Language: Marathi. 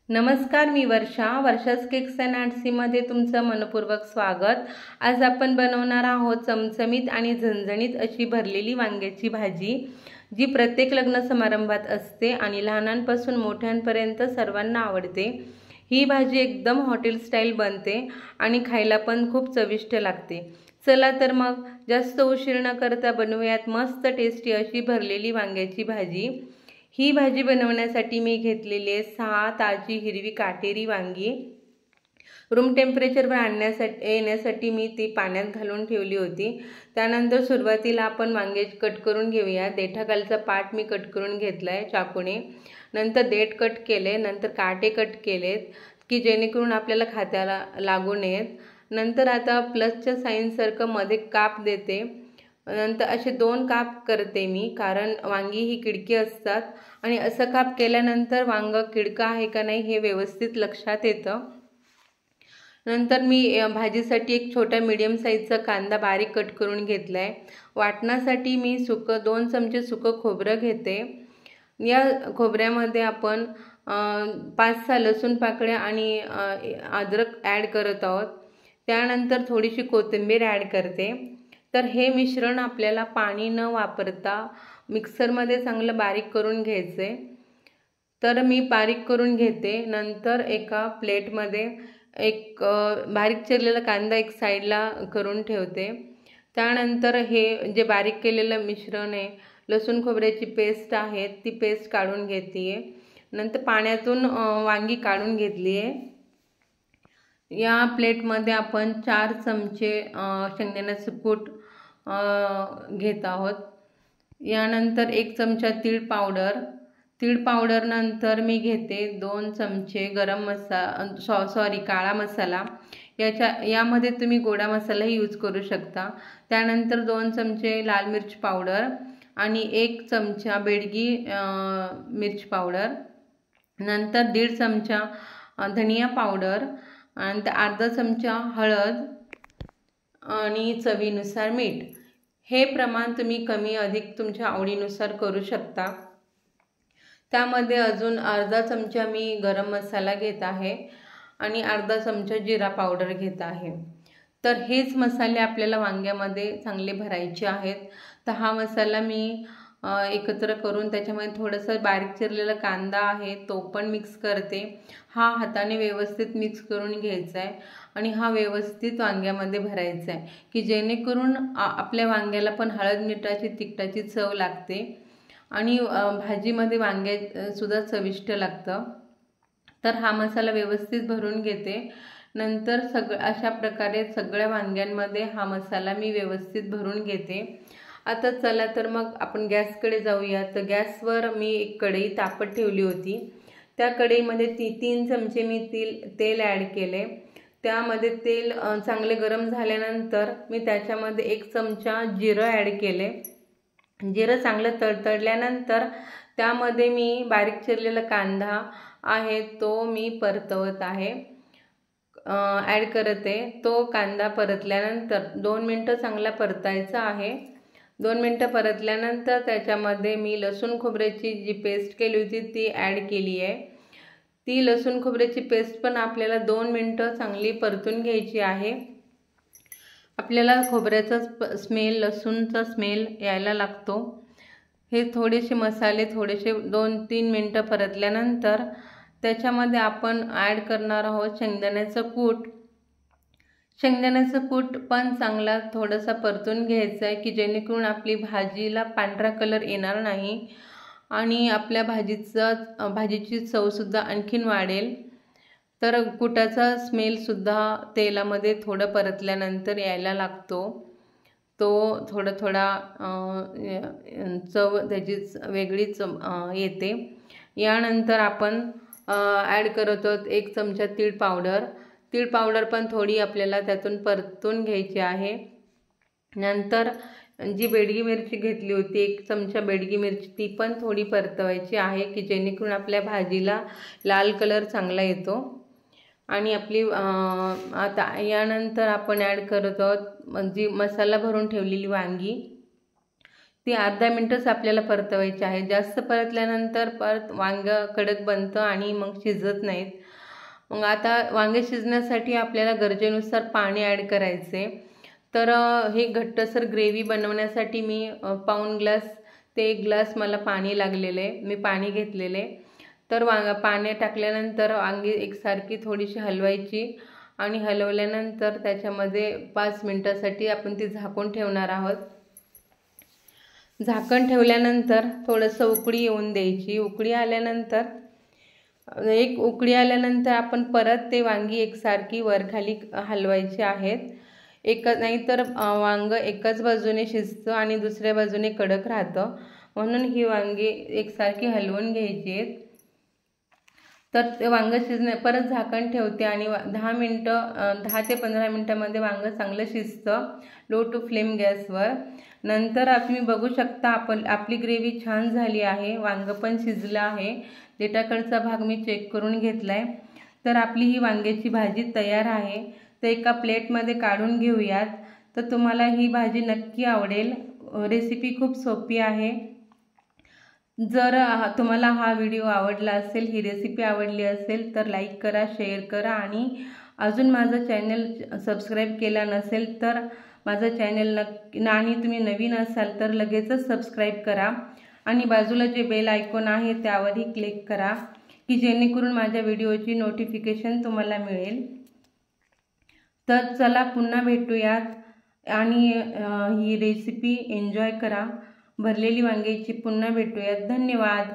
नमस्कार, मी वर्षास केक्स अँड आर्ट्समध्ये तुमचं मनपूर्वक स्वागत। आज आपण बनवणार आहोत चमचमीत आणि झणझणीत अशी भरलेली वांग्याची भाजी, जी प्रत्येक लग्न समारंभात असते आणि लहानांपासून मोठ्यांपर्यंत सर्वांना आवडते। ही भाजी एकदम हॉटेल स्टाईल बनते आणि खायला पण खूप चविष्ट लागते। चला तर मग जास्त उशीर न करता बनवूयात मस्त टेस्टी अशी भरलेली वांग्याची भाजी। ही भाजी बनवण्यासाठी मी घेतलेली आहे 6 ताजी हिरवी काटेरी वांगी। रूम टेम्परेचरवर येण्यासाठी मी ती पाण्यात घालून ठेवली होती। त्यानंतर सुरुवातीला आपण वांगे कट करून घेऊया। देठाखालचा पार्ट मी कट करून घेतलाय चाकूने। नंतर देठ कट केले, नंतर काटे कट केलेत की जेणेकरून आपल्याला खात्याला लागू नयेत। नंतर आता प्लसच्या साइन सारखं मध्ये काप देते। नंतर असे 2 काप करते मी, कारण वांगी ही किडकी असतात आणि असं काप केल्यानंतर वांग किडका आहे का नाही हे व्यवस्थित लक्षात येतं। नंतर मी भाजीसाठी एक छोटा मीडियम साईजचा कांदा बारीक कट करून घेतलाय। वाटणासाठी मी 2 चमचे सुकं खोबरं घेते। या खोबऱ्यामध्ये आपण 5-6 लसूण पाकळ्या आणि अद्रक ॲड करत आहोत। त्यानंतर थोडीशी कोथिंबीर ॲड करते। तर हे मिश्रण आपल्याला पाणी न वापरता मिक्सरमध्ये चांगलं बारीक करून घ्यायचे। तर मी बारीक करून घेते। नंतर एका प्लेटमध्ये एक बारीक चिरलेला कांदा एक साईडला करून ठेवते। त्यानंतर हे जे बारीक केलेलं मिश्रण आहे, लसूण खोबऱ्याची पेस्ट आहे, ती पेस्ट काढून घेते। नंतर पाण्यातून वांगी काढून घेतली आहे। या प्लेटमध्ये आपण 4 चमचे शेंगदाण्याचं कूट घेत आहोत। यानंतर 1 चमचा तीळ पावडर नंतर मी घेते 2 चमचे काळा मसाला। यामध्ये तुम्ही गोडा मसालाही यूज करू शकता। त्यानंतर 2 चमचे लाल मिर्च पावडर आणि 1 चमचा बेडगी मिर्च पावडर। नंतर 1.5 चमचा धनिया पावडर आणि अर्धा चमचा हळद आणि चवीनुसार मीठ। हे प्रमाण तुम्ही कमी अधिक तुमच्या आवडीनुसार करू शकता। त्यामध्ये अजून अर्धा चमचा मी गरम मसाला घेत आहे आणि अर्धा चमचा जिरा पावडर घेत आहे। तर हेच मसाले आपल्याला वांग्यामध्ये चांगले भरायचे आहेत। तर हा मसाला मी एकत्र करून त्याच्यामध्ये थोडंसं बारीक चिरलेला कांदा आहे तो पण मिक्स करते। हा हाताने व्यवस्थित मिक्स करून घ्यायचा आहे आणि हा व्यवस्थित वांग्यामध्ये भरायचा आहे की जेणेकरून आपल्या वांग्याला पण हळद मिठाची तिखटाची चव लागते आणि भाजीमध्ये वांगे सुद्धा चविष्ट लागतं। तर हा मसाला व्यवस्थित भरून घेते। नंतर अशा प्रकारे सगळ्या वांग्यांमध्ये हा मसाला मी व्यवस्थित भरून घेते। आता चला तर मग आपण गॅसकडे जाऊया। तर गॅसवर मी एक कढई तापत ठेवली होती। त्या कढईमध्ये 3 चमचे मी तेल ॲड केले। त्यामध्ये तेल चांगले गरम झाल्यानंतर मी त्याच्यामध्ये 1 चमचा जिरं ॲड केले। जिरं चांगलं तडतडल्यानंतर त्यामध्ये मी बारीक चिरलेला कांदा आहे तो मी परतवत आहे, ॲड करते। तो कांदा परतल्यानंतर 2 मिनटं चांगला परतायचा आहे। 2 मिनटं परतल्यानंतर त्याच्यामध्ये मी लसूण खोबऱ्याची जी पेस्ट केली होती ती ॲड केली आहे। ती लसूण खोबऱ्याची पेस्ट पण आपल्याला 2 मिनटं चांगली परतून घ्यायची आहे। आपल्याला खोबऱ्याचा स्मेल, लसूणचा स्मेल यायला लागतो। हे थोडेसे मसाले 2-3 मिनटं परतल्यानंतर त्याच्यामध्ये आपण ॲड करणार आहोत शेंगदाण्याचं कूट। शेंगदाण्याचं कूट पण चांगला थोडासा परतून घ्यायचा आहे की जेणेकरून आपली भाजीला पांढरा कलर येणार नाही आणि आपल्या भाजीची चवसुद्धा आणखीन वाढेल। तर कुटाचा स्मेलसुद्धा तेलामध्ये थोडं परतल्यानंतर यायला लागतो। तो थोडा चव त्याची वेगळीच येते। यानंतर आपण ॲड करत आहोत 1 चमचा तीळ पावडर पण थोडी आपल्याला त्यातून परतून घ्यायची आहे। नंतर जी बेडगी मिरची घेतली होती 1 चमचा बेडगी मिरची ती पण थोडी परतवायची आहे की जेणेकरून आपल्या भाजीला लाल कलर चांगला येतो। आणि आपली आता यानंतर आपण ॲड करत आहोत जी मसाला भरून ठेवलेली वांगी। ती अर्धा मिनटच आपल्याला परतवायची आहे. जास्त परतल्यानंतर परत वांगं कडक बनतं आणि मग शिजत नाहीत. मग आता वांगे शिजण्यासाठी आपल्याला गरजेनुसार पाणी ॲड करायचे. तर हे घट्टसर ग्रेव्ही बनवण्यासाठी मी पाऊण ग्लास ते 1 ग्लास मला पाणी लागलेले, मी पाणी घेतलेले. तर पाणी टाकल्यानंतर वांगी एकसारखी थोडीशी हलवायची आणि हलवल्यानंतर त्याच्यामध्ये 5 मिनटासाठी आपण ती झाकून ठेवणार आहोत. झाकण ठेवल्यानंतर थोडंसं उकळी येऊन द्यायची. उकळी आल्यानंतर आपण परत ते वांगी एकसारखी वरखाली हलवायची आहेत. नाहीतर वांगं एकाच बाजूने शिजतं आणि दुसऱ्या बाजूने कडक राहतं, म्हणून ही वांगी एकसारखी हलवून घ्यायची आहेत. तर ते वांगं परत झाकण ठेवते आणि 10 ते 15 मिनटामध्ये वांगं चांगलं शिजतं लो टू फ्लेम गॅसवर. नंतर तुम्ही बघू शकता आपली ग्रेव्ही छान झाली आहे, वांगं पण शिजलं आहे. देठाकडचा भाग मी चेक करून घेतला आहे. तर आपली ही वांग्याची भाजी तयार आहे. तर एका प्लेटमध्ये काढून घेऊयात. तर तुम्हाला ही भाजी नक्की आवडेल. रेसिपी खूप सोपी आहे. जर तुम्हाला हा व्हिडिओ आवडला असेल, ही रेसिपी आवडली असेल तर लाईक करा, शेअर करा आणि अजून माझं चॅनल सबस्क्राईब केला नसेल तर माझं चॅनल आणि तुम्ही नवीन असाल तर लगेचच सबस्क्राईब करा आणि बाजूला जे बेल आयकॉन आहे त्यावरही क्लिक करा की जेणेकरून माझ्या व्हिडिओची नोटिफिकेशन तुम्हाला मिळेल. तर चला पुन्हा भेटूयात आणि ही रेसिपी एन्जॉय करा. भरलेली वांग्याची पुन्हा भेटूयात. धन्यवाद.